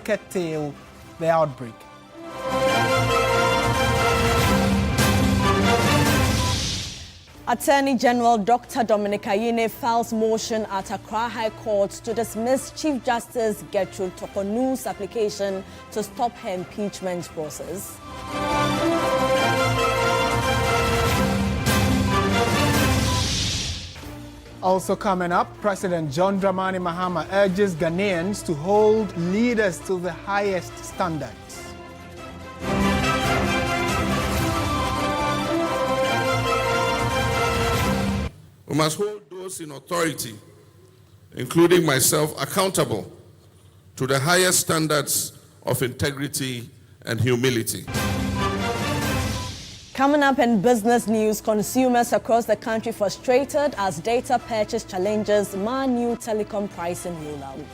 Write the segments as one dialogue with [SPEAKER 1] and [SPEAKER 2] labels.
[SPEAKER 1] curtail the outbreak.
[SPEAKER 2] Attorney General Dr. Dominic Ayine files motion at Accra High Court to dismiss Chief Justice Gertrude Tokonu's application to stop her impeachment process.
[SPEAKER 1] Also coming up, President John Dramani Mahama urges Ghanaians to hold leaders to the highest standards.
[SPEAKER 3] We must hold those in authority, including myself, accountable to the highest standards of integrity and humility.
[SPEAKER 2] Coming up in business news, consumers across the country frustrated as data purchase challenges mar new telecom pricing rollout.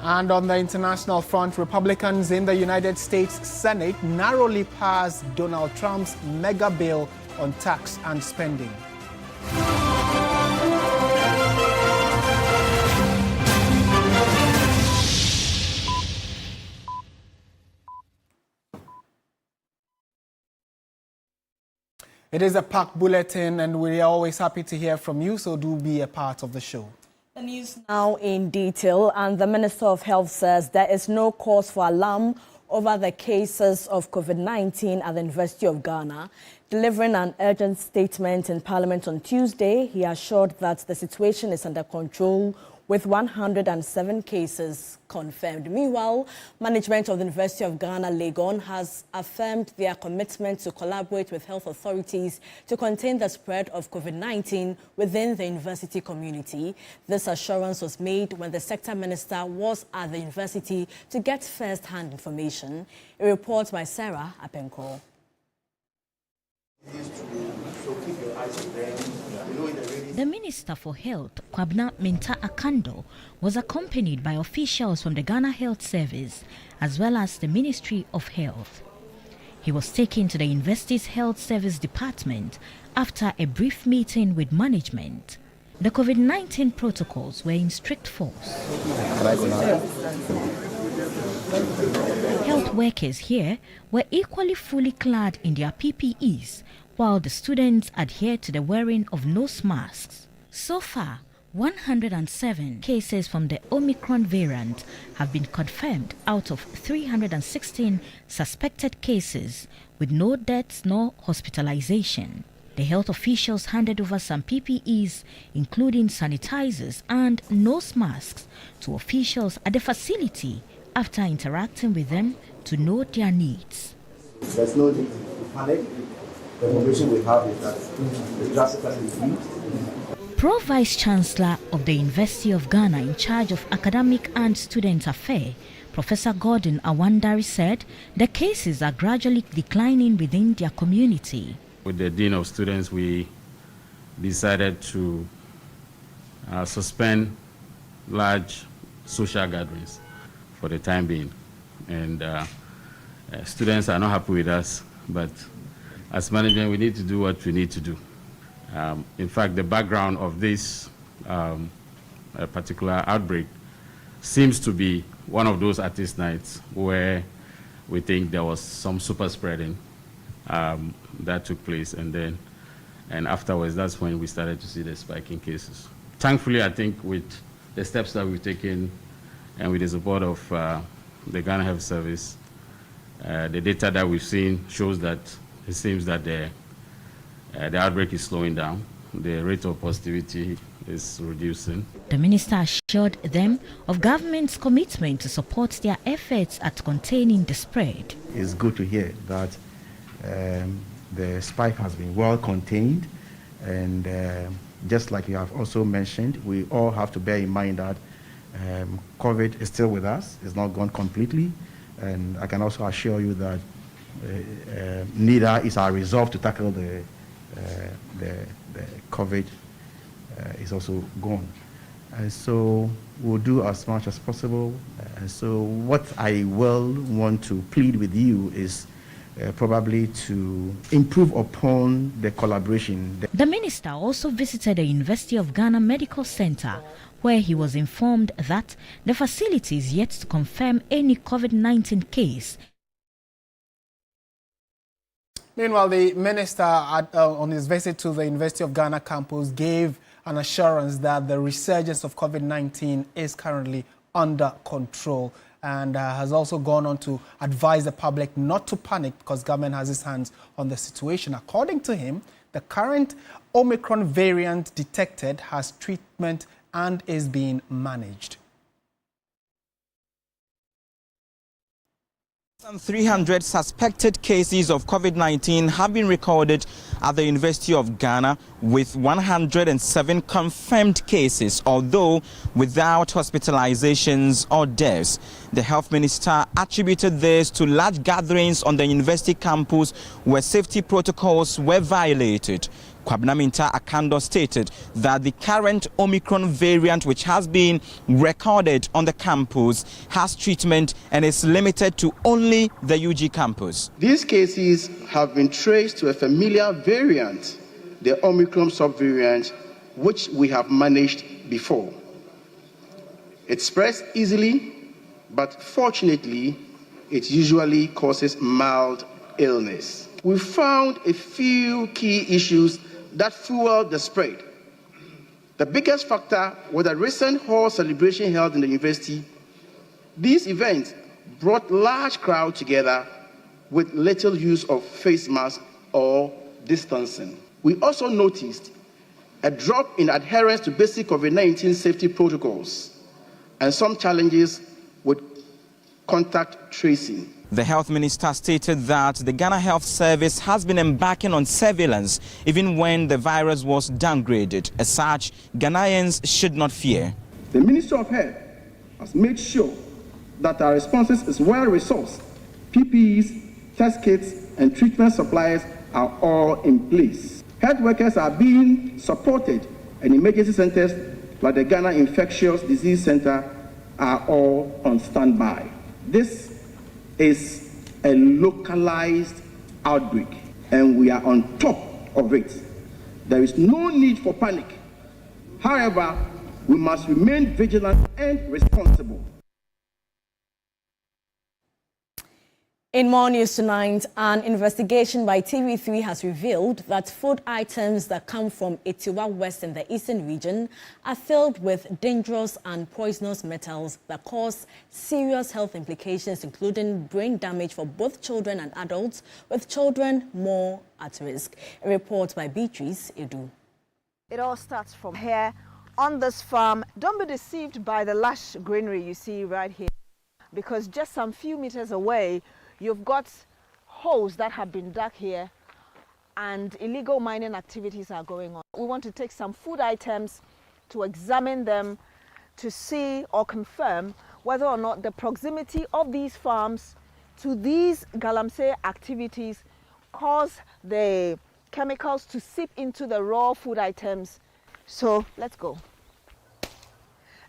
[SPEAKER 1] And on the international front, Republicans in the United States Senate narrowly passed Donald Trump's mega bill on tax and spending. It is a packed bulletin, and we're always happy to hear from you, so do be a part of the show.
[SPEAKER 2] The news now in detail, and the Minister of Health says there is no cause for alarm over the cases of COVID-19 at the University of Ghana. Delivering an urgent statement in Parliament on Tuesday, he assured that the situation is under control with 107 cases confirmed. Meanwhile, management of the University of Ghana, Legon, has affirmed their commitment to collaborate with health authorities to contain the spread of COVID-19 within the university community. This assurance was made when the sector minister was at the university to get first-hand information. A report by Sarah Apenko.
[SPEAKER 4] The Minister for Health, Kwabna Minta Akando, was accompanied by officials from the Ghana Health Service as well as the Ministry of Health. He was taken to the university's Health Service Department after a brief meeting with management. The COVID-19 protocols were in strict force. Health workers here were equally fully clad in their PPEs, while the students adhere to the wearing of nose masks. So far, 107 cases from the Omicron variant have been confirmed out of 316 suspected cases, with no deaths nor hospitalization. The health officials handed over some PPEs, including sanitizers and nose masks, to officials at the facility after interacting with them to know their needs.
[SPEAKER 5] There's no need to panic. The information we have is that the drastically reduced.
[SPEAKER 4] Pro-Vice Chancellor of the University of Ghana in charge of academic and student affairs, Professor Gordon Awandari, said the cases are gradually declining within their community.
[SPEAKER 6] With the Dean of Students, we decided to suspend large social gatherings for the time being. And students are not happy with us, but as management, we need to do what we need to do. In fact, the background of this particular outbreak seems to be one of those artist nights where we think there was some super spreading that took place, and afterwards, that's when we started to see the spike in cases. Thankfully, I think with the steps that we've taken and with the support of the Ghana Health Service, the data that we've seen shows that it seems that the outbreak is slowing down. The rate of positivity is reducing.
[SPEAKER 4] The minister assured them of government's commitment to support their efforts at containing the spread.
[SPEAKER 5] It's good to hear that the spike has been well contained, and just like you have also mentioned, we all have to bear in mind that COVID is still with us. It's not gone completely, and I can also assure you that neither is our resolve to tackle the COVID is also gone. And so we'll do as much as possible. And so what I will want to plead with you is probably to improve upon the collaboration.
[SPEAKER 4] The minister also visited the University of Ghana Medical Center, where he was informed that the facility is yet to confirm any COVID-19 case.
[SPEAKER 1] Meanwhile, the minister on his visit to the University of Ghana campus gave an assurance that the resurgence of COVID-19 is currently under control, and has also gone on to advise the public not to panic because government has its hands on the situation. According to him, the current Omicron variant detected has treatment and is being managed.
[SPEAKER 7] Some 300 suspected cases of COVID-19 have been recorded at the University of Ghana, with 107 confirmed cases, although without hospitalizations or deaths. The health minister attributed this to large gatherings on the university campus where safety protocols were violated. Kwabnaminta Akando stated that the current Omicron variant, which has been recorded on the campus, has treatment and is limited to only the UG campus.
[SPEAKER 5] These cases have been traced to a familiar variant, the Omicron subvariant, which we have managed before. It spreads easily, but fortunately, it usually causes mild illness. We found a few key issues that fueled the spread. The biggest factor was the recent hall celebration held in the university. These events brought large crowds together with little use of face masks or distancing. We also noticed a drop in adherence to basic COVID-19 safety protocols and some challenges with contact tracing.
[SPEAKER 7] The health minister stated that the Ghana Health Service has been embarking on surveillance even when the virus was downgraded. As such, Ghanaians should not fear.
[SPEAKER 5] The Ministry of Health has made sure that our responses is well resourced. PPEs, test kits, and treatment supplies are all in place. Health workers are being supported, and emergency centers like the Ghana Infectious Disease Center are all on standby. This is a localized outbreak, and we are on top of it. There is no need for panic. However, we must remain vigilant and responsible.
[SPEAKER 2] In more news tonight, an investigation by TV3 has revealed that food items that come from Etiwa West in the eastern region are filled with dangerous and poisonous metals that cause serious health implications, including brain damage for both children and adults, with children more at risk. A report by Beatrice Edu.
[SPEAKER 8] It all starts from here on this farm. Don't be deceived by the lush greenery you see right here, because just some few meters away, you've got holes that have been dug here and illegal mining activities are going on. We want to take some food items to examine them to see or confirm whether or not the proximity of these farms to these galamsey activities cause the chemicals to seep into the raw food items. So let's go.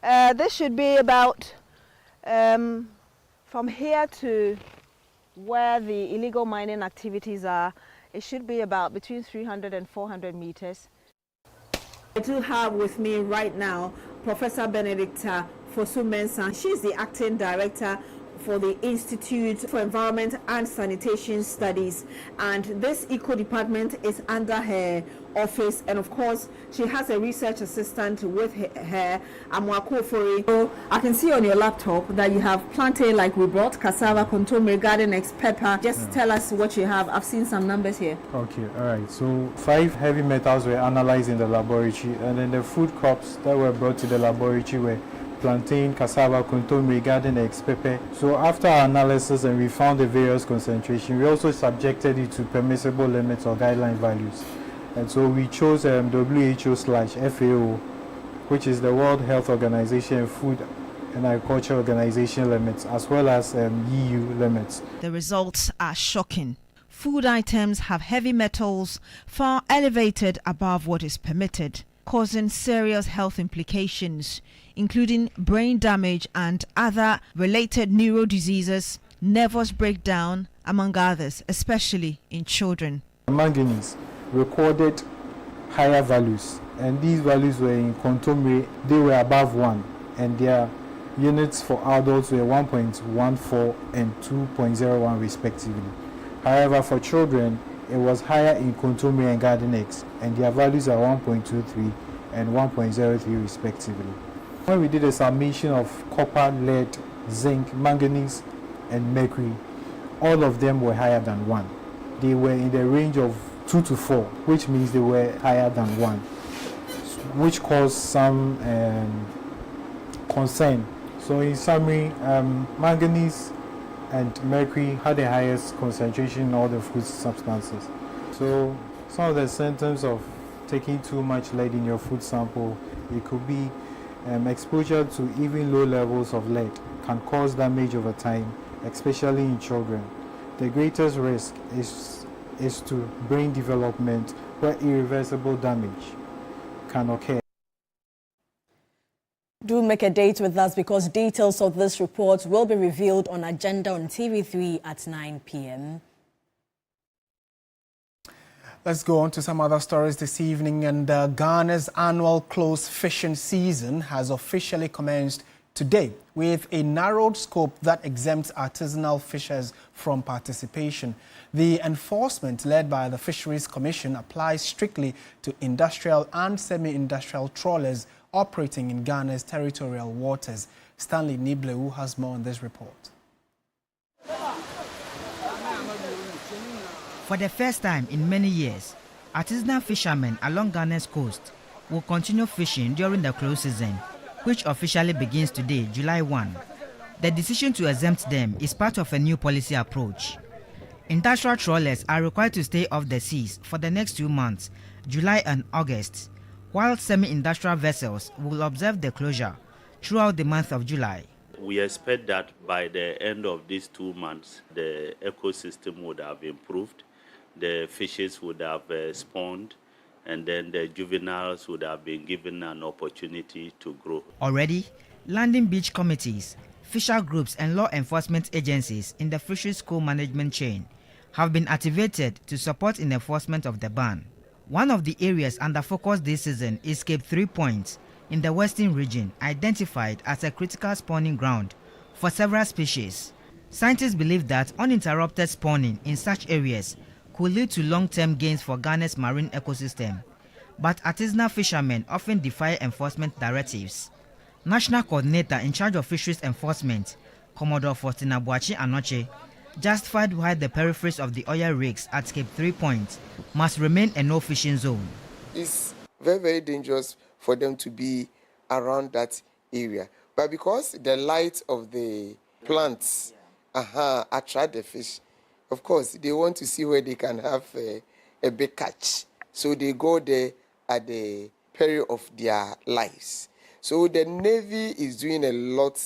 [SPEAKER 8] This should be about from here to where the illegal mining activities are. It should be about between 300 and 400 meters.
[SPEAKER 9] I do have with me right now Professor Benedicta Fosu-Mensah. She's the acting director for the Institute for Environment and Sanitation Studies, and this eco department is under her office, and of course she has a research assistant with her, Amwako Fori. So I can see on your laptop that you have plantain like we brought, cassava, contomere, garden eggs, pepper. Just tell us what you have. I've seen some numbers here.
[SPEAKER 10] Okay, all right. So 5 heavy metals were analyzed in the laboratory, and then the food crops that were brought to the laboratory were plantain, cassava, contomere, garden eggs, pepper. So after our analysis and we found the various concentration, we also subjected it to permissible limits or guideline values. And so we chose WHO/FAO, which is the World Health Organization Food and Agriculture Organization limits, as well as EU limits.
[SPEAKER 11] The results are shocking. Food items have heavy metals far elevated above what is permitted, causing serious health implications, including brain damage and other related neuro diseases nervous breakdown, among others, especially in children.
[SPEAKER 10] Manganese recorded higher values, and these values were in Contaminated, they were above 1, and their units for adults were 1.14 and 2.01 respectively. However, for children, it was higher in Contaminated and garden eggs, and their values are 1.23 and 1.03 respectively. When we did a summation of copper, lead, zinc, manganese, and mercury, all of them were higher than 1. They were in the range of 2 to 4, which means they were higher than 1, which caused some concern. So in summary, manganese and mercury had the highest concentration in all the food substances. So some of the symptoms of taking too much lead in your food sample, it could be exposure to even low levels of lead can cause damage over time, especially in children. The greatest risk is to brain development, where irreversible damage can occur.
[SPEAKER 2] Do make a date with us, because details of this report will be revealed on Agenda on TV3 at 9 p.m.
[SPEAKER 1] Let's go on to some other stories this evening. And Ghana's annual close fishing season has officially commenced today, with a narrowed scope that exempts artisanal fishers from participation. The enforcement led by the Fisheries Commission applies strictly to industrial and semi-industrial trawlers operating in Ghana's territorial waters. Stanley Niblewu has more on this report.
[SPEAKER 12] For the first time in many years, artisanal fishermen along Ghana's coast will continue fishing during the close season, which officially begins today, July 1. The decision to exempt them is part of a new policy approach. Industrial trawlers are required to stay off the seas for the next 2 months, July and August, while semi-industrial vessels will observe the closure throughout the month of July.
[SPEAKER 13] We expect that by the end of these 2 months, the ecosystem would have improved, the fishes would have spawned, and then the juveniles would have been given an opportunity to grow.
[SPEAKER 12] Already, landing beach committees, fisher groups and law enforcement agencies in the fisheries co-management chain have been activated to support in enforcement of the ban. One of the areas under focus this season is Cape 3 Points in the western region, identified as a critical spawning ground for several species. Scientists believe that uninterrupted spawning in such areas could lead to long-term gains for Ghana's marine ecosystem, but artisanal fishermen often defy enforcement directives. National Coordinator in charge of Fisheries Enforcement, Commodore Faustina Boachi Anoche, justified why the peripheries of the oil rigs at Cape 3 Points must remain a no-fishing zone.
[SPEAKER 14] It's very, very dangerous for them to be around that area. But because the light of the plants attract the fish, of course, they want to see where they can have a big catch. So they go there at the peril of their lives. So the Navy is doing a lot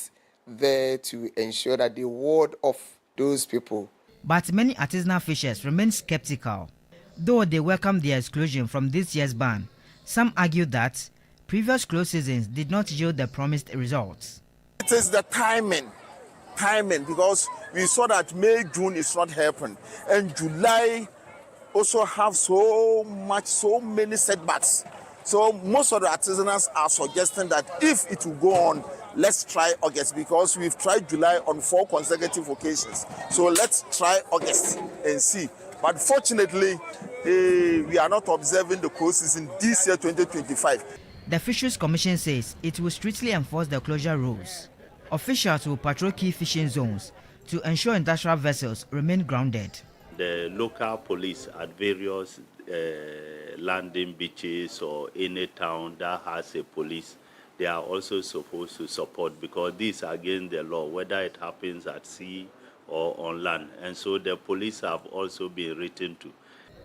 [SPEAKER 14] there to ensure that they ward off those people.
[SPEAKER 12] But many artisanal fishers remain skeptical. Though they welcome the exclusion from this year's ban, some argue that previous close seasons did not yield the promised results.
[SPEAKER 15] It is the timing, because we saw that May, June is not helping, and July also have so many setbacks. So most of the artisanals are suggesting that if it will go on, let's try August, because we've tried July on 4 consecutive occasions. So let's try August and see. But fortunately, we are not observing the close season this year, 2025.
[SPEAKER 12] The Fisheries Commission says it will strictly enforce the closure rules. Officials will patrol key fishing zones to ensure industrial vessels remain grounded.
[SPEAKER 13] The local police at various landing beaches or any town that has a police, they are also supposed to support, because these are against the law, whether it happens at sea or on land. And so the police have also been written to.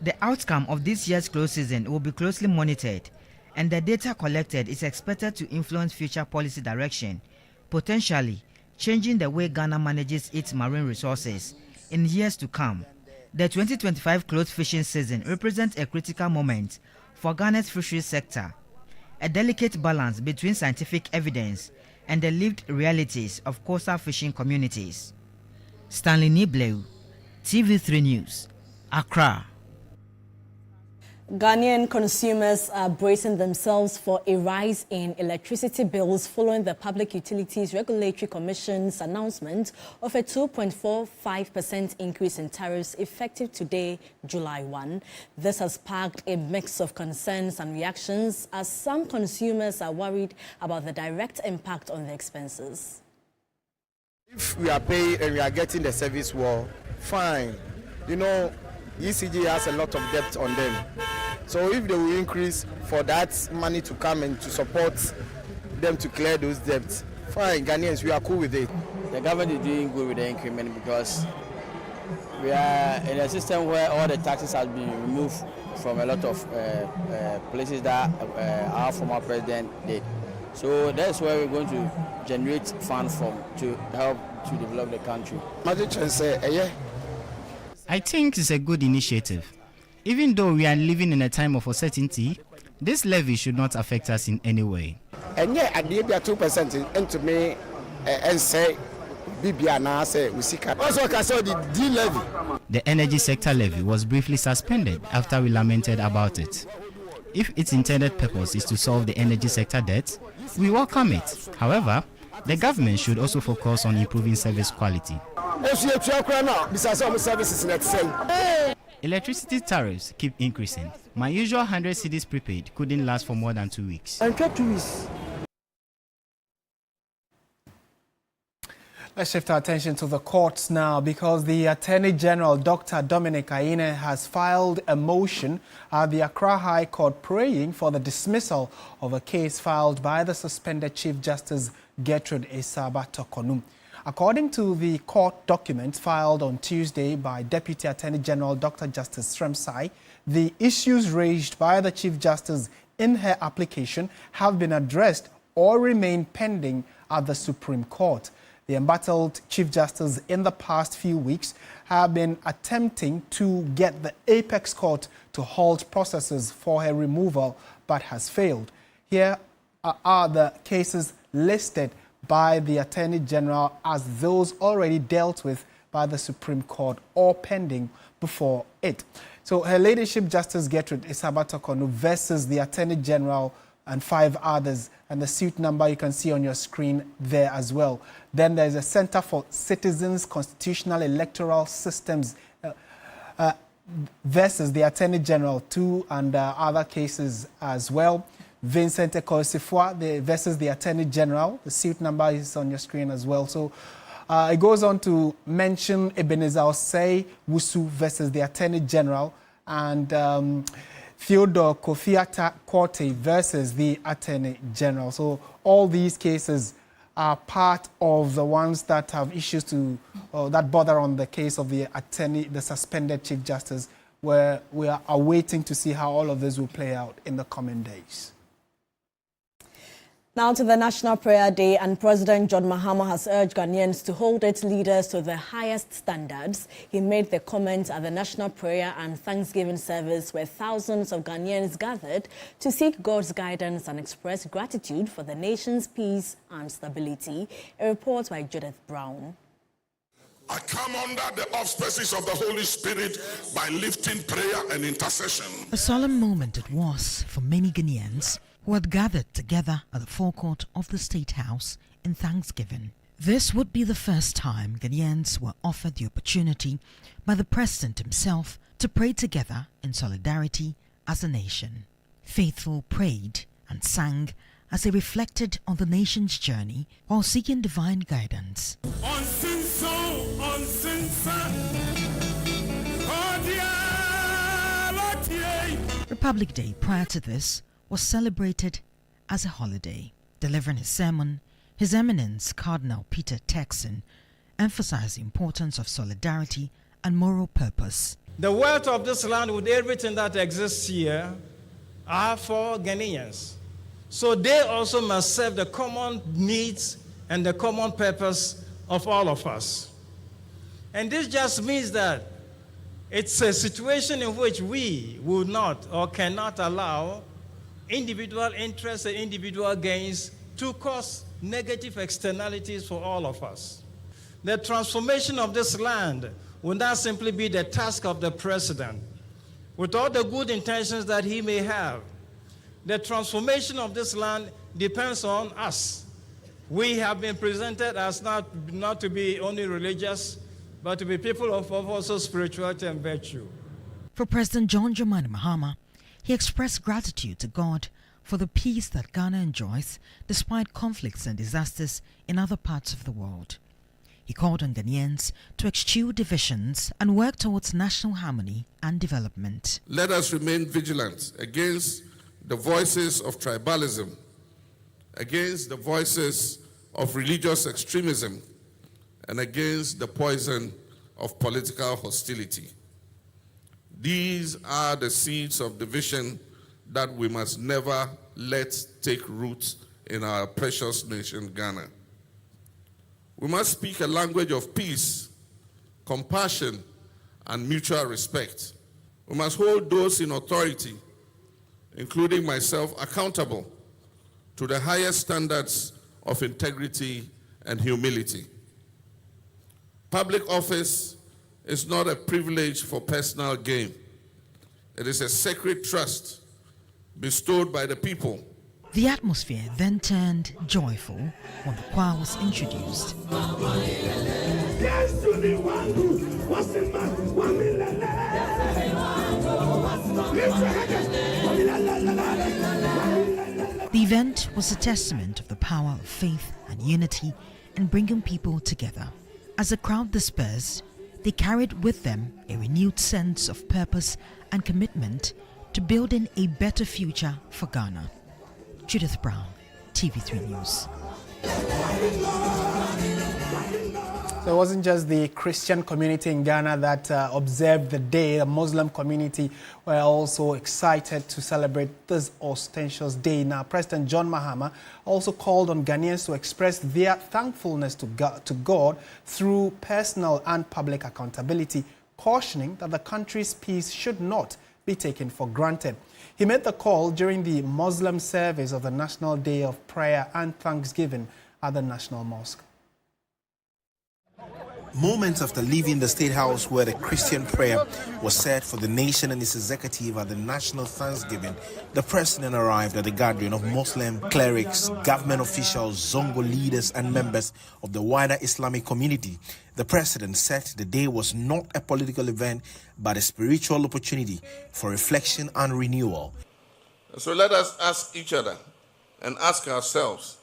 [SPEAKER 12] The outcome of this year's close season will be closely monitored, and the data collected is expected to influence future policy direction, potentially changing the way Ghana manages its marine resources in years to come. The 2025 close fishing season represents a critical moment for Ghana's fisheries sector, a delicate balance between scientific evidence and the lived realities of coastal fishing communities. Stanley Nibleu, TV3 News, Accra.
[SPEAKER 2] Ghanaian consumers are bracing themselves for a rise in electricity bills following the Public Utilities Regulatory Commission's announcement of a 2.45% increase in tariffs effective today, July 1. This has sparked a mix of concerns and reactions as some consumers are worried about the direct impact on their expenses.
[SPEAKER 16] If we are paying and we are getting the service well, fine. You know, ECG has a lot of debt on them. So if they will increase for that money to come and to support them to clear those debts, fine, Ghanaians, we are cool with it.
[SPEAKER 17] The government is doing good with the increment because we are in a system where all the taxes have been removed from a lot of places that our former president did. So that's where we're going to generate funds from to help to develop the country.
[SPEAKER 18] I think it's a good initiative. Even though we are living in a time of uncertainty, this levy should not affect us in any way.
[SPEAKER 16] And yeah, at the 2% into me and say, also can say the D levy.
[SPEAKER 18] The energy sector levy was briefly suspended after we lamented about it. If its intended purpose is to solve the energy sector debt, we welcome it. However, the government should also focus on improving service quality. Electricity tariffs keep increasing. My usual 100 cedis prepaid couldn't last for more than 2 weeks.
[SPEAKER 1] Let's shift our attention to the courts now because the Attorney General, Dr. Dominic Ayine, has filed a motion at the Accra High Court praying for the dismissal of a case filed by the suspended Chief Justice Gertrude Esaba-Tokonum. According to the court documents filed on Tuesday by Deputy Attorney General Dr. Justice Sremsai, the issues raised by the Chief Justice in her application have been addressed or remain pending at the Supreme Court. The embattled Chief Justice in the past few weeks have been attempting to get the Apex Court to halt processes for her removal, but has failed. Here are the cases listed by the Attorney General as those already dealt with by the Supreme Court or pending before it. So Her Ladyship Justice Gertrude Esaba-Tokonum versus the Attorney General and 5 others, and the suit number you can see on your screen there as well. Then there's a Center for Citizens Constitutional Electoral Systems versus the Attorney General, 2 and other cases as well. Vincent Ekosifwa versus the Attorney General. The suit number is on your screen as well. So it goes on to mention Ebenezer Osei Wusu versus the Attorney General and Theodore Kofiata Korte versus the Attorney General. So all these cases are part of the ones that have issues to that bother on the case of the suspended Chief Justice, where we are awaiting to see how all of this will play out in the coming days.
[SPEAKER 2] Now to the National Prayer Day, and President John Mahama has urged Ghanaians to hold its leaders to the highest standards. He made the comment at the National Prayer and Thanksgiving service where thousands of Ghanaians gathered to seek God's guidance and express gratitude for the nation's peace and stability. A report by Judith Brown.
[SPEAKER 3] I come under the auspices of the Holy Spirit by lifting prayer and intercession.
[SPEAKER 19] A solemn moment it was for many Ghanaians who had gathered together at the forecourt of the State House in Thanksgiving. This would be the first time Ghanaians were offered the opportunity by the President himself to pray together in solidarity as a nation. Faithful prayed and sang as they reflected on the nation's journey while seeking divine guidance. Republic Day prior to this was celebrated as a holiday. Delivering his sermon, His Eminence Cardinal Peter Turkson emphasized the importance of solidarity and moral purpose.
[SPEAKER 20] The wealth of this land with everything that exists here are for Ghanaians. So they also must serve the common needs and the common purpose of all of us. And this just means that it's a situation in which we will not or cannot allow individual interests and individual gains to cause negative externalities for all of us. The transformation of this land will not simply be the task of the president, with all the good intentions that he may have. The transformation of this land depends on us. We have been presented as not to be only religious, but to be people of also spirituality and virtue.
[SPEAKER 19] For President John Dramani Mahama, he expressed gratitude to God for the peace that Ghana enjoys despite conflicts and disasters in other parts of the world. He called on Ghanaians to eschew divisions and work towards national harmony and development.
[SPEAKER 3] Let us remain vigilant against the voices of tribalism, against the voices of religious extremism, and against the poison of political hostility. These are the seeds of division that we must never let take root in our precious nation, Ghana. We must speak a language of peace, compassion, and mutual respect. We must hold those in authority, including myself, accountable to the highest standards of integrity and humility. Public office is not a privilege for personal gain. It is a sacred trust bestowed by the people.
[SPEAKER 19] The atmosphere then turned joyful when the choir was introduced. The event was a testament of the power of faith and unity in bringing people together. As the crowd dispersed, they carried with them a renewed sense of purpose and commitment to building a better future for Ghana. Judith Brown, TV3 News.
[SPEAKER 1] So it wasn't just the Christian community in Ghana that observed the day. The Muslim community were also excited to celebrate this auspicious day. Now, President John Mahama also called on Ghanaians to express their thankfulness to God through personal and public accountability, cautioning that the country's peace should not be taken for granted. He made the call during the Muslim service of the National Day of Prayer and Thanksgiving at the National Mosque.
[SPEAKER 21] Moments after leaving the State House where the Christian prayer was said for the nation and its executive at the National Thanksgiving, the president arrived at a gathering of Muslim clerics, government officials, Zongo leaders and members of the wider Islamic community. The president said the day was not a political event but a spiritual opportunity for reflection and renewal.
[SPEAKER 3] So let us ask each other and ask ourselves,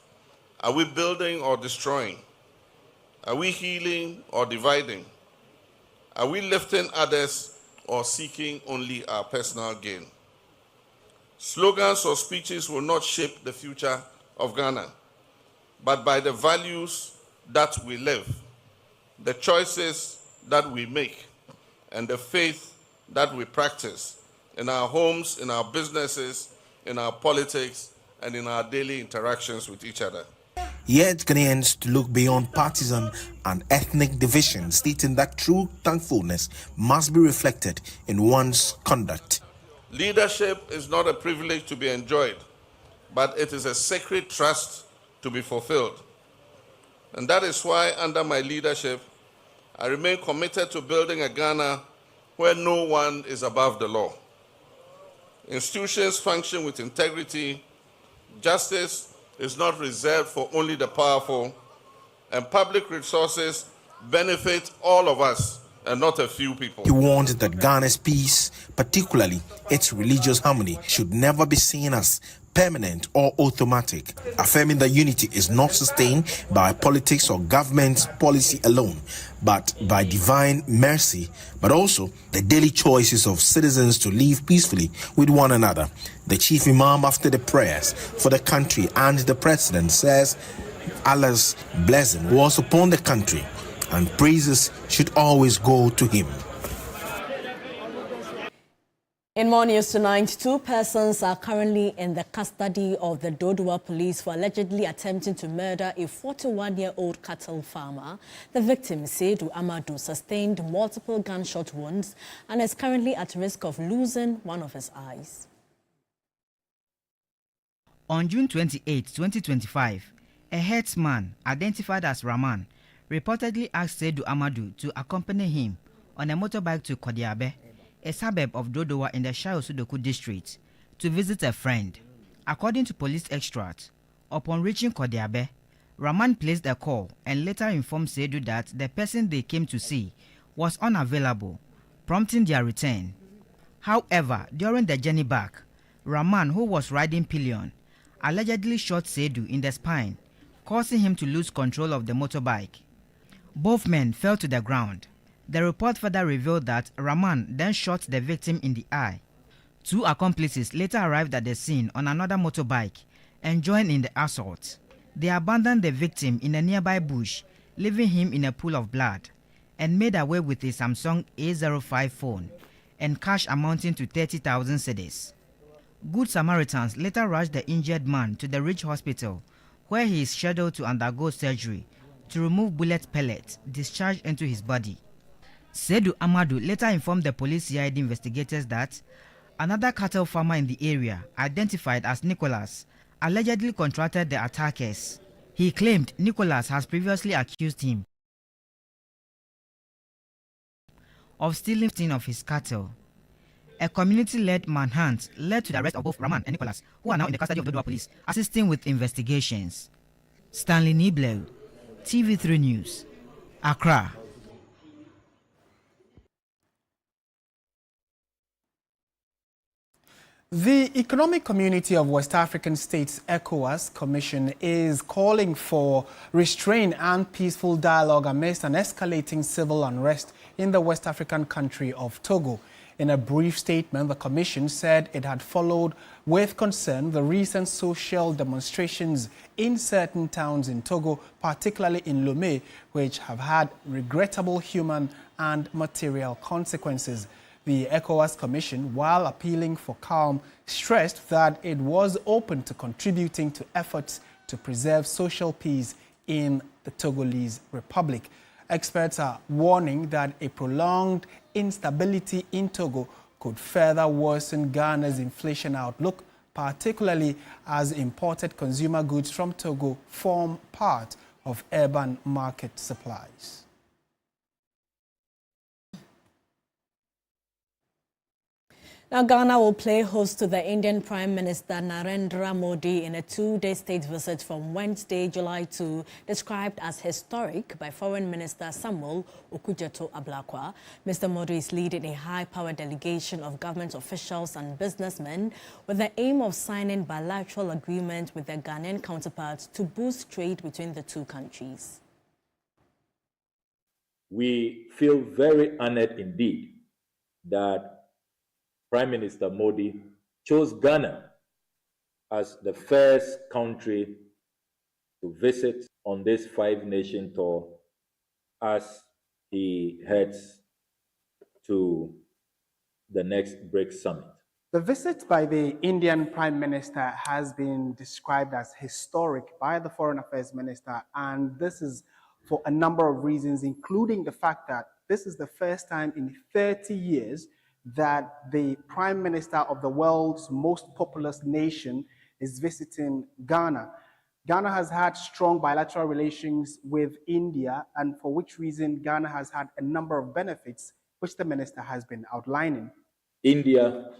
[SPEAKER 3] are we building or destroying? Are we healing or dividing? Are we lifting others or seeking only our personal gain? Slogans or speeches will not shape the future of Ghana, but by the values that we live, the choices that we make, and the faith that we practice in our homes, in our businesses, in our politics, and in our daily interactions with each other.
[SPEAKER 21] He urged Ghanaians to look beyond partisan and ethnic divisions, stating that true thankfulness must be reflected in one's conduct.
[SPEAKER 3] Leadership is not a privilege to be enjoyed, but it is a sacred trust to be fulfilled. And that is why, under my leadership, I remain committed to building a Ghana where no one is above the law. Institutions function with integrity, justice is not reserved for only the powerful, and public resources benefit all of us and not a few people.
[SPEAKER 21] He warned that Ghana's peace, particularly its religious harmony, should never be seen as permanent or automatic, affirming that unity is not sustained by politics or government policy alone, but by divine mercy, but also the daily choices of citizens to live peacefully with one another. The chief imam, after the prayers for the country and the president, says Allah's blessing was upon the country and praises should always go to him.
[SPEAKER 2] In more news tonight, 2 persons are currently in the custody of the Dodua police for allegedly attempting to murder a 41-year-old cattle farmer. The victim, Asiedu Amadou, sustained multiple gunshot wounds and is currently at risk of losing one of his eyes.
[SPEAKER 12] On June 28, 2025, a herdsman identified as Rahman reportedly asked Asiedu-Dartey to accompany him on a motorbike to Kodiabe, a suburb of Dodowa in the Shire-Osudoku district, to visit a friend. According to police extract, upon reaching Kodiabe, Raman placed a call and later informed Asiedu that the person they came to see was unavailable, prompting their return. However, during the journey back, Raman, who was riding pillion, allegedly shot Asiedu in the spine, causing him to lose control of the motorbike. Both men fell to the ground. The report further revealed that Raman then shot the victim in the eye. Two accomplices later arrived at the scene on another motorbike and joined in the assault. They abandoned the victim in a nearby bush, leaving him in a pool of blood, and made away with a Samsung A05 phone and cash amounting to 30,000 cedis. Good Samaritans later rushed the injured man to the Ridge Hospital, where he is scheduled to undergo surgery to remove bullet pellets discharged into his body. Asiedu-Dartey later informed the police CID investigators that another cattle farmer in the area, identified as Nicholas, allegedly contracted the attackers. He claimed Nicholas has previously accused him of stealing 15 of his cattle. A community-led manhunt led to the arrest of both Raman and Nicholas, who are now in the custody of Dodowa police, assisting with investigations. Stanley Niblo, TV3 News, Accra.
[SPEAKER 1] The Economic Community of West African States, ECOWAS Commission, is calling for restraint and peaceful dialogue amidst an escalating civil unrest in the West African country of Togo. In a brief statement, the Commission said it had followed with concern the recent social demonstrations in certain towns in Togo, particularly in Lomé, which have had regrettable human and material consequences. The ECOWAS Commission, while appealing for calm, stressed that it was open to contributing to efforts to preserve social peace in the Togolese Republic. Experts are warning that a prolonged instability in Togo could further worsen Ghana's inflation outlook, particularly as imported consumer goods from Togo form part of urban market supplies.
[SPEAKER 2] Now, Ghana will play host to the Indian Prime Minister Narendra Modi in a two-day state visit from Wednesday, July 2, described as historic by Foreign Minister Samuel Okudzeto-Ablakwa. Mr. Modi is leading a high-powered delegation of government officials and businessmen with the aim of signing bilateral agreements with their Ghanaian counterparts to boost trade between the two countries.
[SPEAKER 6] We feel very honored indeed that Prime Minister Modi chose Ghana as the first country to visit on this five-nation tour as he heads to the next BRICS summit.
[SPEAKER 1] The visit by the Indian Prime Minister has been described as historic by the Foreign Affairs Minister, and this is for a number of reasons, including the fact that this is the first time in 30 years that the Prime Minister of the world's most populous nation is visiting Ghana. Ghana has had strong bilateral relations with India, and for which reason Ghana has had a number of benefits, which the minister has been outlining.
[SPEAKER 6] India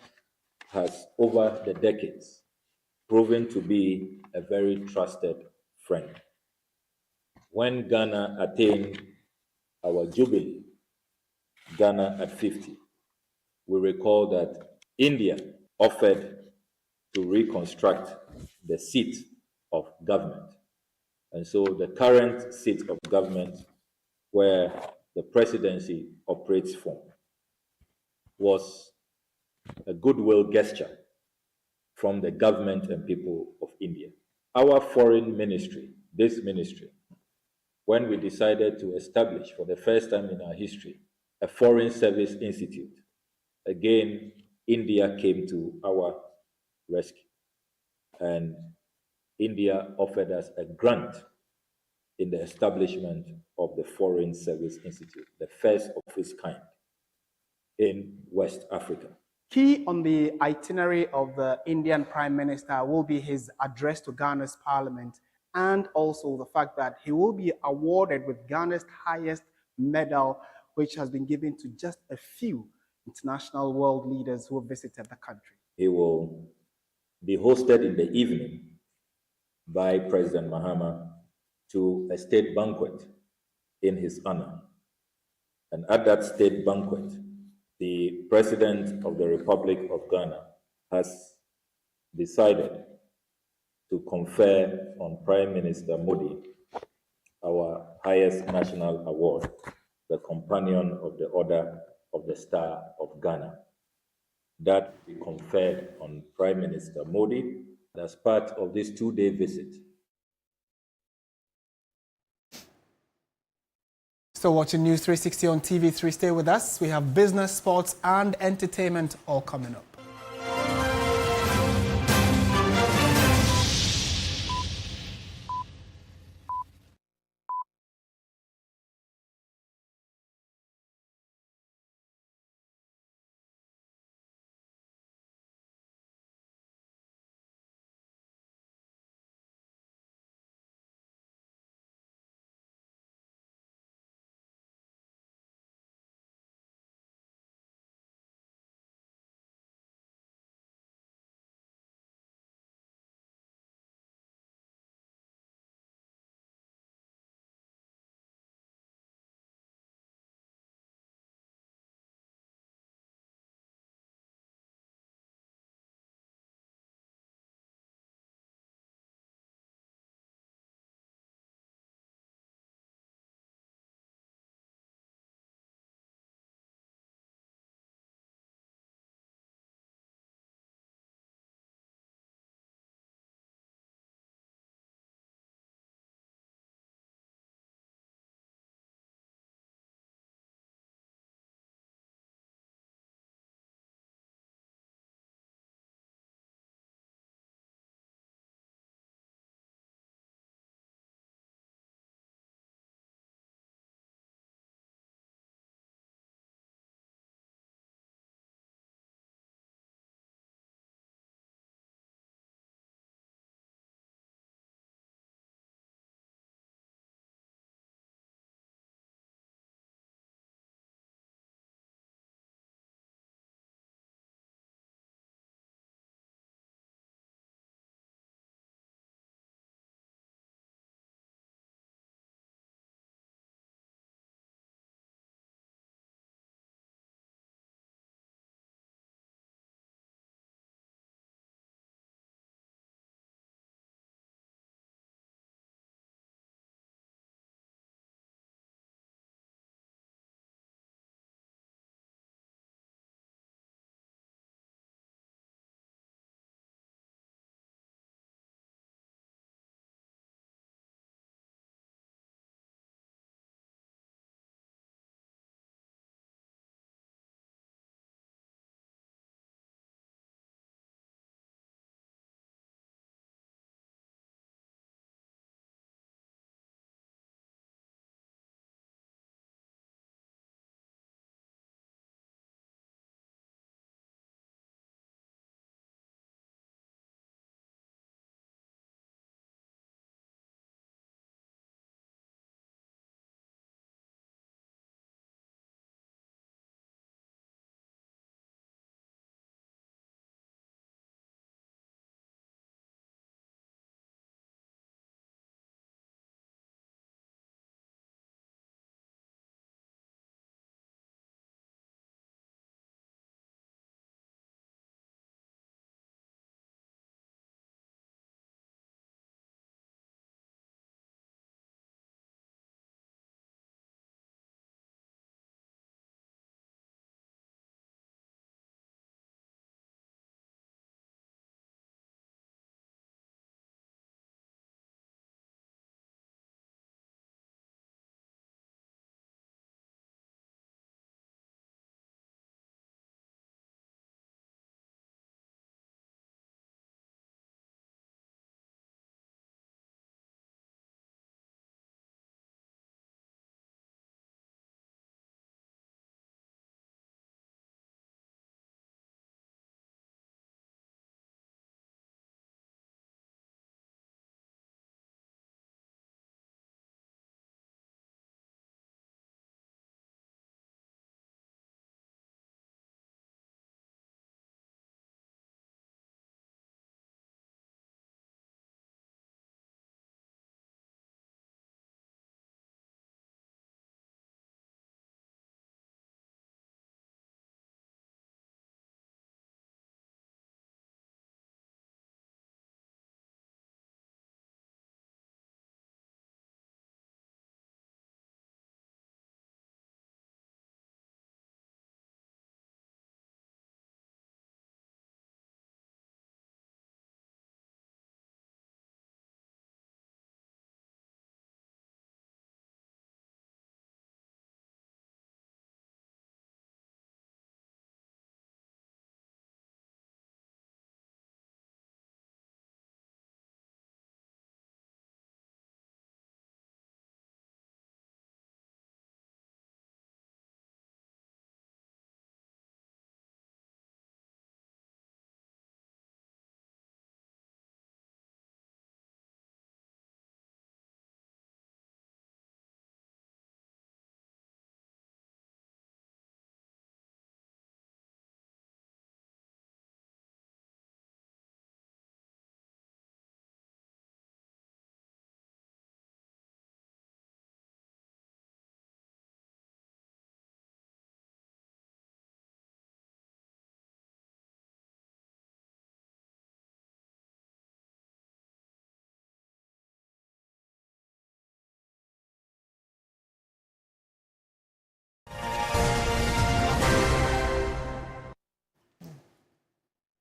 [SPEAKER 6] has, over the decades, proven to be a very trusted friend. When Ghana attained our jubilee, Ghana at 50, we recall that India offered to reconstruct the seat of government. And so the current seat of government, where the presidency operates from, was a goodwill gesture from the government and people of India. Our foreign ministry, this ministry, when we decided to establish for the first time in our history a foreign service institute, again, India came to our rescue, and India offered us a grant in the establishment of the Foreign Service Institute, the first of its kind in West Africa.
[SPEAKER 1] Key on the itinerary of the Indian Prime Minister will be his address to Ghana's Parliament and also the fact that he will be awarded with Ghana's highest medal, which has been given to just a few international world leaders who have visited the country.
[SPEAKER 6] He will be hosted in the evening by President Mahama to a state banquet in his honor. And at that state banquet, the President of the Republic of Ghana has decided to confer on Prime Minister Modi our highest national award, the Companion of the Order of the Star of Ghana. That we conferred on Prime Minister Modi as part of this two-day visit.
[SPEAKER 1] Still watching News 360 on TV3. Stay with us. We have business, sports, and entertainment all coming up.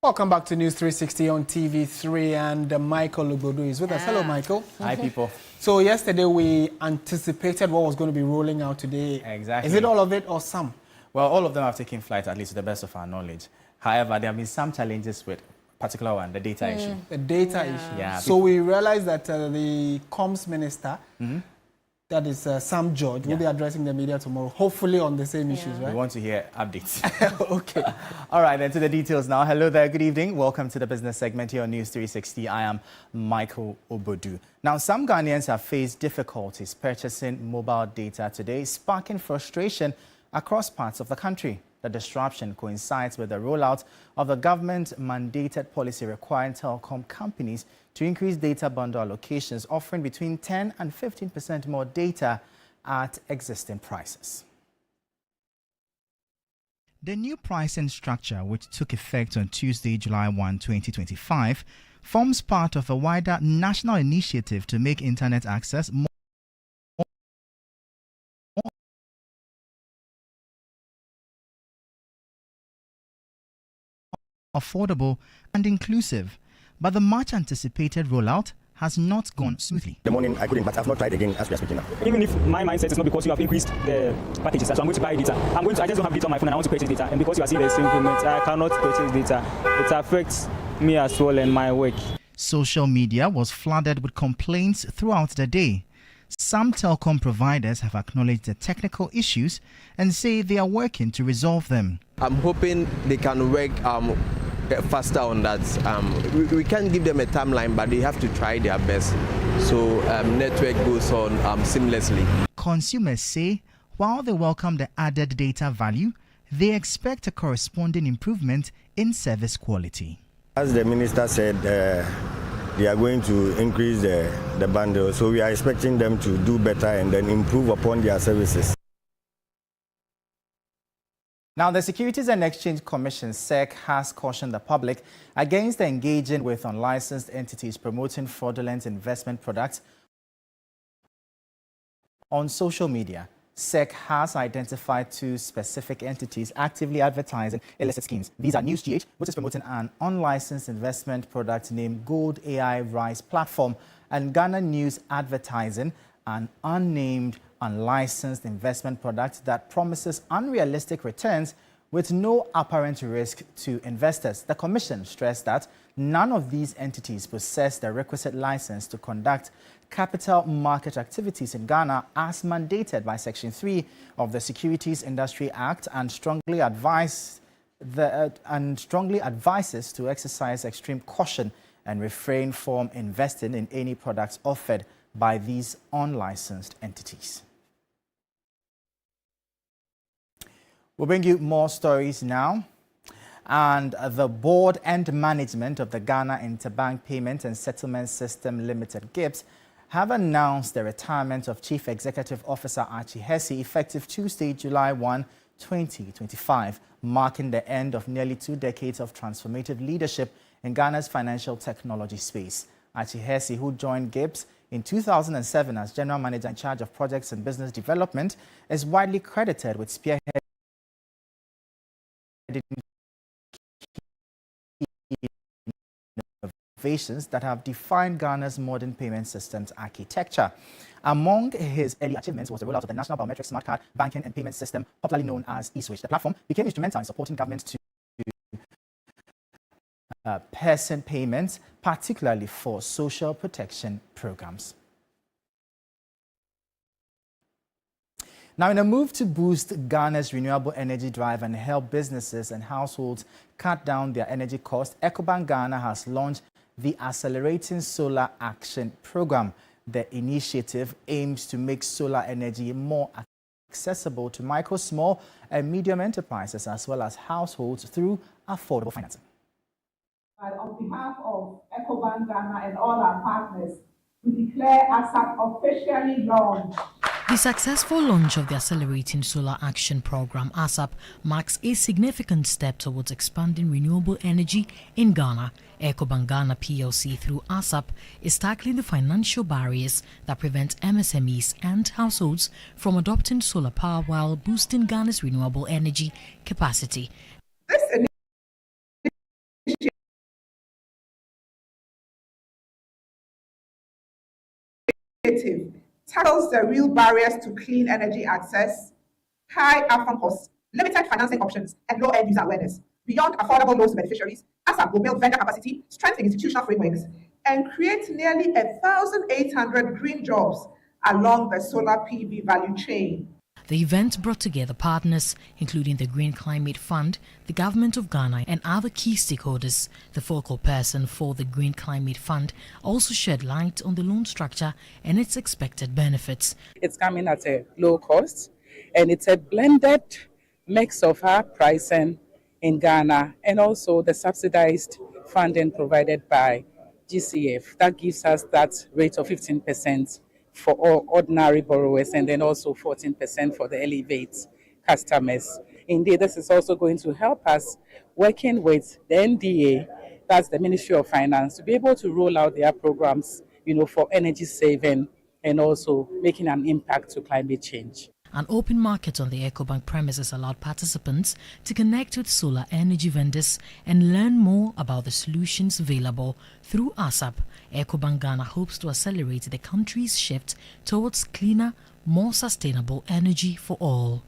[SPEAKER 1] Welcome back to News 360 on TV3, and Michael Obodu is with us. Hello, Michael.
[SPEAKER 4] Hi, people.
[SPEAKER 1] So yesterday we anticipated what was going to be rolling out today.
[SPEAKER 4] Exactly.
[SPEAKER 1] Is it all of it or some?
[SPEAKER 4] Well, all of them have taken flight, at least to the best of our knowledge. However, there have been some challenges with particular one, the data issue.
[SPEAKER 1] The data issue.
[SPEAKER 4] Yeah.
[SPEAKER 1] So we realized that the comms minister, that is Sam George, will be addressing the media tomorrow, hopefully on the same issues, right?
[SPEAKER 4] We want to hear updates.
[SPEAKER 1] Okay.
[SPEAKER 4] All right, then to the details now. Hello there, good evening. Welcome to the business segment here on News 360. I am Michael Obodu. Now, some Ghanaians have faced difficulties purchasing mobile data today, sparking frustration across parts of the country. The disruption coincides with the rollout of the government-mandated policy requiring telecom companies to increase data bundle allocations, offering between 10 and 15% more data at existing prices. The new pricing structure, which took effect on Tuesday, July 1, 2025, forms part of a wider national initiative to make internet access more affordable and inclusive, but the much anticipated rollout has not gone smoothly.
[SPEAKER 22] The morning I couldn't, but I've not tried again as we are speaking now.
[SPEAKER 23] Even if my mindset is not because you have increased the packages, so I'm going to buy data. I just don't have data on my phone and I want to purchase data. And because you are seeing the same improvements, I cannot purchase data. It affects me as well and my work.
[SPEAKER 4] Social media was flooded with complaints throughout the day. Some telecom providers have acknowledged the technical issues and say they are working to resolve them.
[SPEAKER 24] I'm hoping they can work faster on that. We can't give them a timeline, but they have to try their best so network goes on seamlessly.
[SPEAKER 4] Consumers say while they welcome the added data value, they expect a corresponding improvement in service quality.
[SPEAKER 22] As the minister said, they are going to increase the bundle, so we are expecting them to do better and then improve upon their services.
[SPEAKER 4] Now, the Securities and Exchange Commission, SEC, has cautioned the public against engaging with unlicensed entities promoting fraudulent investment products on social media. SEC has identified 2 specific entities actively advertising illicit schemes. These are News360, which is promoting an unlicensed investment product named Gold AI Rise Platform, and Ghana News Advertising, an unnamed unlicensed investment product that promises unrealistic returns with no apparent risk to investors. The Commission stressed that none of these entities possess the requisite license to conduct capital market activities in Ghana as mandated by Section 3 of the Securities Industry Act, and strongly advises to exercise extreme caution and refrain from investing in any products offered by these unlicensed entities. We'll bring you more stories now. And the board and management of the Ghana Interbank Payment and Settlement System Limited, Gibbs, have announced the retirement of Chief Executive Officer Archie Hesse effective Tuesday, July 1, 2025, marking the end of nearly 2 decades of transformative leadership in Ghana's financial technology space. Archie Hesse, who joined Gibbs in 2007 as General Manager in charge of Projects and Business Development, is widely credited with spearheading innovations that have defined Ghana's modern payment systems architecture. Among his early achievements was the rollout of the National Biometric Smart Card Banking and Payment System, popularly known as eSwitch. The platform became instrumental in supporting governments to person payments, particularly for social protection programs. Now, in a move to boost Ghana's renewable energy drive and help businesses and households cut down their energy costs, EcoBank Ghana has launched the Accelerating Solar Action Program. The initiative aims to make solar energy more accessible to micro, small, and medium enterprises as well as households through affordable financing.
[SPEAKER 25] On behalf of EcoBank Ghana and all our partners, we declare ASAP officially launched.
[SPEAKER 19] The successful launch of the Accelerating Solar Action Program, ASAP, marks a significant step towards expanding renewable energy in Ghana. EcoBank Ghana PLC, through ASAP, is tackling the financial barriers that prevent MSMEs and households from adopting solar power while boosting Ghana's renewable energy capacity.
[SPEAKER 25] This initiative initiative tackles the real barriers to clean energy access, high upfront costs, limited financing options, and low end user awareness. Beyond affordable loans to beneficiaries, ASAP will build vendor capacity, strengthen institutional frameworks, and create nearly 1,800 green jobs along the solar PV value chain.
[SPEAKER 5] The event brought together partners, including the Green Climate Fund, the Government of Ghana, and other key stakeholders. The focal person for the Green Climate Fund also shed light on the loan structure and its expected benefits.
[SPEAKER 7] It's coming at a low cost, and it's a blended mix of our pricing in Ghana and also the subsidized funding provided by GCF. That gives us that rate of 15% for all ordinary borrowers and then also 14% for the elevate customers. Indeed, this is also going to help us working with the NDA, that's the Ministry of Finance, to be able to roll out their programs, for energy saving and also making an impact to climate change.
[SPEAKER 5] An open market on the EcoBank premises allowed participants to connect with solar energy vendors and learn more about the solutions available through ASAP. EcoBank Ghana hopes to accelerate the country's shift towards cleaner, more sustainable energy for all.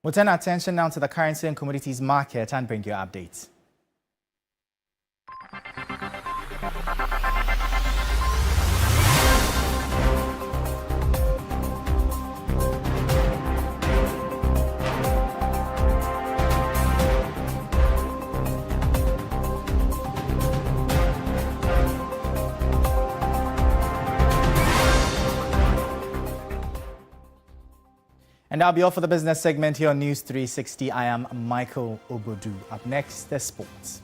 [SPEAKER 4] We'll turn our attention now to the currency and commodities market and bring you updates. And that'll be all for the business segment here on News 360. I am Michael Obodu. Up next, the sports.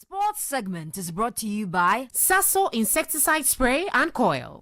[SPEAKER 8] Sports segment is brought to you by Sasso Insecticide Spray and Coil.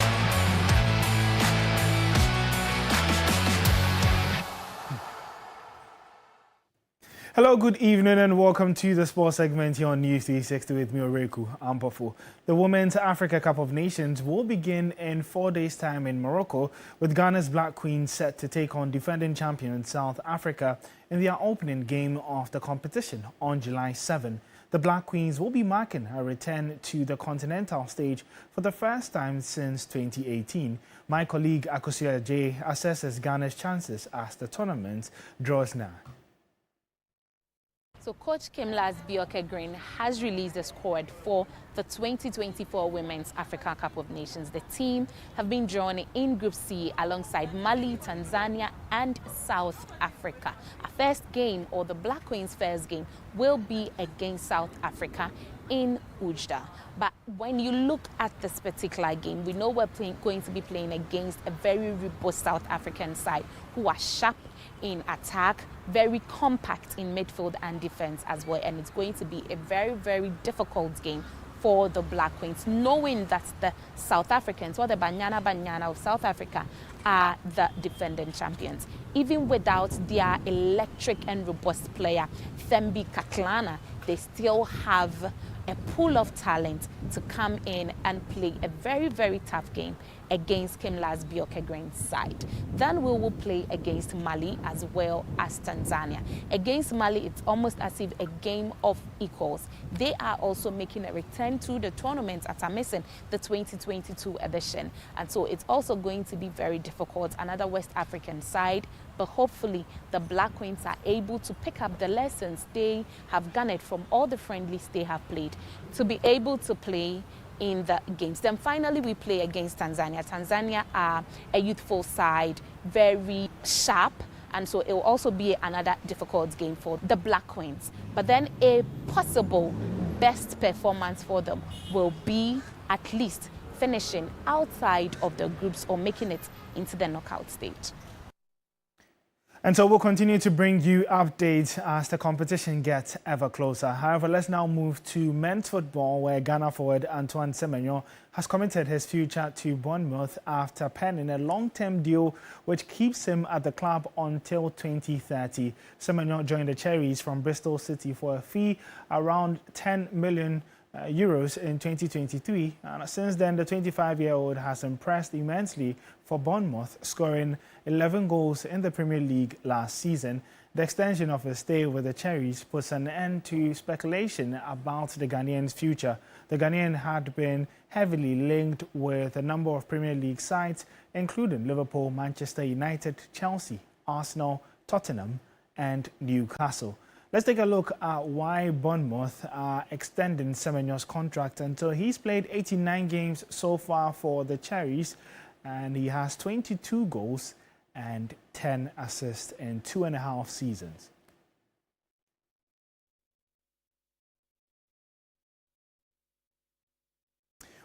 [SPEAKER 1] Hello, good evening and welcome to the sports segment here on News360 with me, Oreku Ampofo. The Women's Africa Cup of Nations will begin in 4 days' time in Morocco, with Ghana's Black Queens set to take on defending champion South Africa in their opening game of the competition on July 7. The Black Queens will be marking a return to the continental stage for the first time since 2018. My colleague Akosua J assesses Ghana's chances as the tournament draws near.
[SPEAKER 9] So Coach Kimlas Bioke-Green has released the squad for the 2024 Women's Africa Cup of Nations. The team have been drawn in Group C alongside Mali, Tanzania and South Africa. Our first game, or the Black Queens' first game, will be against South Africa in Ujda. But when you look at this particular game, we know we're going to be playing against a very robust South African side who are sharp in attack, very compact in midfield and defense as well. And it's going to be a very, very difficult game for the Black Queens, knowing that the South Africans, or the Banyana of South Africa, are the defending champions. Even without their electric and robust player, Thembi Kaklana, they still have a pool of talent to come in and play a very, very tough game against Kimlas Bioke-Green's side. Then we will play against Mali as well as Tanzania. Against Mali, it's almost as if a game of equals. They are also making a return to the tournament after missing the 2022 edition. And so it's also going to be very difficult. Another West African side, but hopefully the Black Queens are able to pick up the lessons they have garnered from all the friendlies they have played to be able to play in the games. Then finally we play against Tanzania. Tanzania are a youthful side, very sharp, and so it will also be another difficult game for the Black Queens. But then a possible best performance for them will be at least finishing outside of the groups or making it into the knockout stage.
[SPEAKER 1] And so we'll continue to bring you updates as the competition gets ever closer. However, let's now move to men's football, where Ghana forward Antoine Semenyo has committed his future to Bournemouth after penning a long-term deal which keeps him at the club until 2030. Semenyo joined the Cherries from Bristol City for a fee around 10 million euros in 2023, and since then the 25-year-old has impressed immensely for Bournemouth, scoring 11 goals in the Premier League last season. The extension of his stay with the Cherries puts an end to speculation about the Ghanaian's future. The Ghanaian had been heavily linked with a number of Premier League sides, including Liverpool, Manchester United, Chelsea, Arsenal, Tottenham and Newcastle. Let's take a look at why Bournemouth are extending Semenyo's contract until he's played 89 games so far for the Cherries, and he has 22 goals and 10 assists in 2.5 seasons.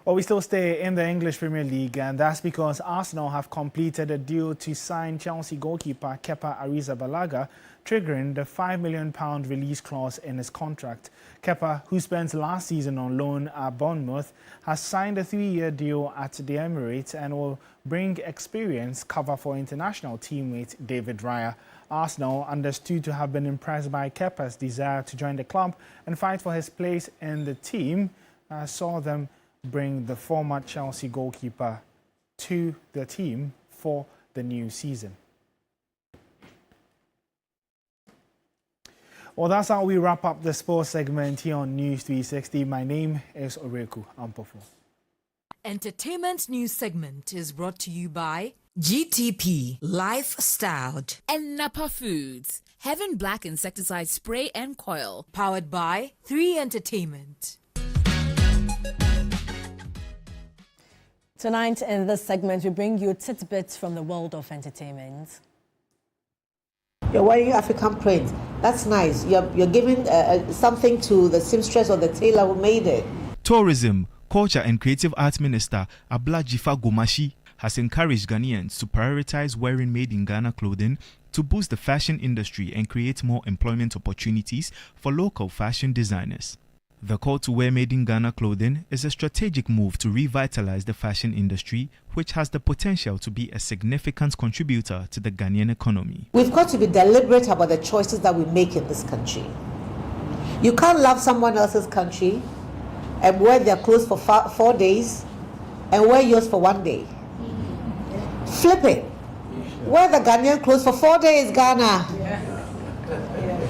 [SPEAKER 1] Well, we still stay in the English Premier League, and that's because Arsenal have completed a deal to sign Chelsea goalkeeper Kepa Arrizabalaga, triggering the £5 million release clause in his contract. Kepa, who spent last season on loan at Bournemouth, has signed a 3-year deal at the Emirates and will bring experience cover for international teammate David Raya. Arsenal, understood to have been impressed by Kepa's desire to join the club and fight for his place in the team, saw them bring the former Chelsea goalkeeper to the team for the new season. Well, that's how we wrap up the sports segment here on News360. My name is Oreku Ampofo.
[SPEAKER 8] Entertainment news segment is brought to you by GTP Lifestyle and Napa Foods. Heaven Black Insecticide Spray and Coil. Powered by 3 Entertainment.
[SPEAKER 2] Tonight in this segment, we bring you tidbits from the world of entertainment.
[SPEAKER 10] You're wearing African print. That's nice. You're giving something to the seamstress or the tailor who made it.
[SPEAKER 11] Tourism, Culture and Creative Arts Minister Ablajifa Gomashi has encouraged Ghanaians to prioritize wearing made-in-Ghana clothing to boost the fashion industry and create more employment opportunities for local fashion designers. The call to wear made in Ghana clothing is a strategic move to revitalize the fashion industry, which has the potential to be a significant contributor to the Ghanaian economy.
[SPEAKER 10] We've got to be deliberate about the choices that we make in this country. You can't love someone else's country and wear their clothes for 4 days and wear yours for 1 day. Flip it. Wear the Ghanaian clothes for 4 days, Ghana.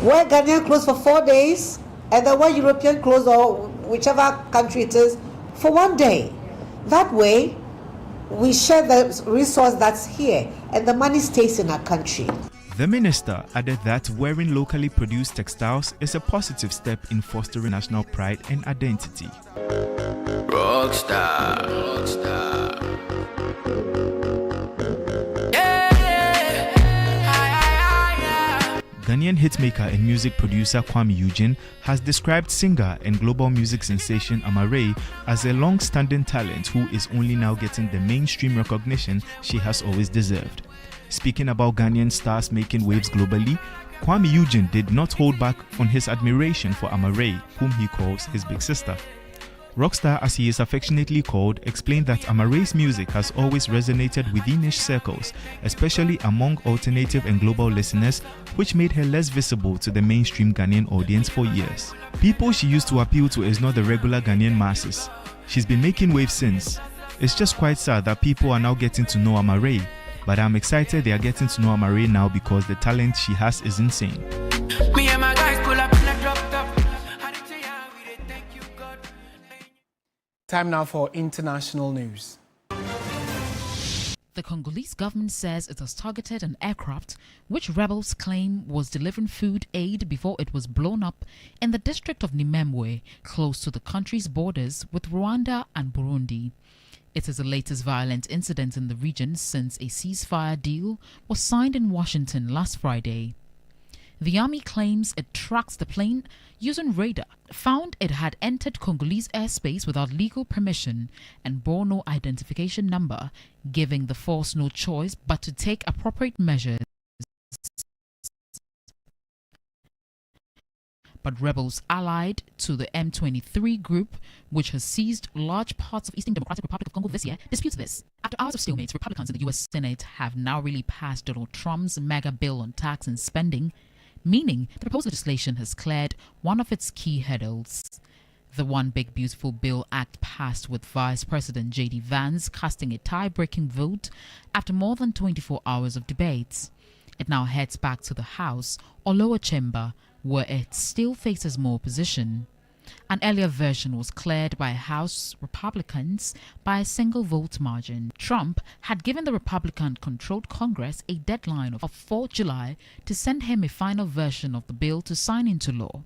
[SPEAKER 10] Wear Ghanaian clothes for 4 days and then wear European clothes or whichever country it is for 1 day. That way, we share the resource that's here and the money stays in our country.
[SPEAKER 11] The minister added that wearing locally produced textiles is a positive step in fostering national pride and identity.
[SPEAKER 13] Rockstar. Rockstar.
[SPEAKER 11] Ghanaian hitmaker and music producer Kuami Eugene has described singer and global music sensation Amaarae as a long-standing talent who is only now getting the mainstream recognition she has always deserved. Speaking about Ghanaian stars making waves globally, Kuami Eugene did not hold back on his admiration for Amaarae, whom he calls his big sister. Rockstar, as he is affectionately called, explained that Amaarae's music has always resonated within niche circles, especially among alternative and global listeners, which made her less visible to the mainstream Ghanaian audience for years. People she used to appeal to is not the regular Ghanaian masses. She's been making waves since. It's just quite sad that people are now getting to know Amaarae, but I'm excited they are getting to know Amaarae now because the talent she has is insane.
[SPEAKER 13] Me and my guys pull up in a drop top.
[SPEAKER 1] Time now for international news.
[SPEAKER 5] The Congolese government says it has targeted an aircraft which rebels claim was delivering food aid before it was blown up in the district of Nimemwe, close to the country's borders with Rwanda and Burundi. It is the latest violent incident in the region since a ceasefire deal was signed in Washington last Friday. The army claims it tracked the plane using radar, found it had entered Congolese airspace without legal permission and bore no identification number, giving the force no choice but to take appropriate measures. But rebels allied to the M23 group, which has seized large parts of Eastern Democratic Republic of Congo this year, disputes this. After hours of stalemate, Republicans in the U.S. Senate have now really passed Donald Trump's mega bill on tax and spending, meaning the proposed legislation has cleared one of its key hurdles. The One Big Beautiful Bill Act passed with Vice President J.D. Vance casting a tie-breaking vote after more than 24 hours of debates. It now heads back to the House or lower chamber, where it still faces more opposition. An earlier version was cleared by House Republicans by a single vote margin. Trump had given the Republican-controlled Congress a deadline of 4 July to send him a final version of the bill to sign into law.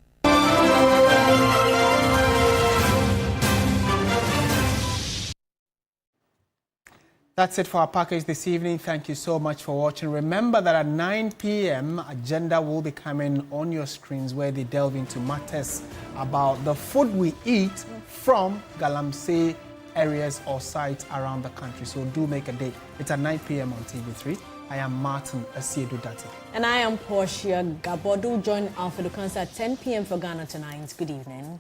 [SPEAKER 1] That's it for our package this evening. Thank you so much for watching. Remember that at 9 p.m, Agenda will be coming on your screens where they delve into matters about the food we eat from Galamsey areas or sites around the country. So do make a date. It's at 9 p.m. on TV3. I am Martin Asiedu-Dartey.
[SPEAKER 2] And I am Portia Gabor. Do join Alfredo Cancer at 10 p.m. for Ghana Tonight. Good evening.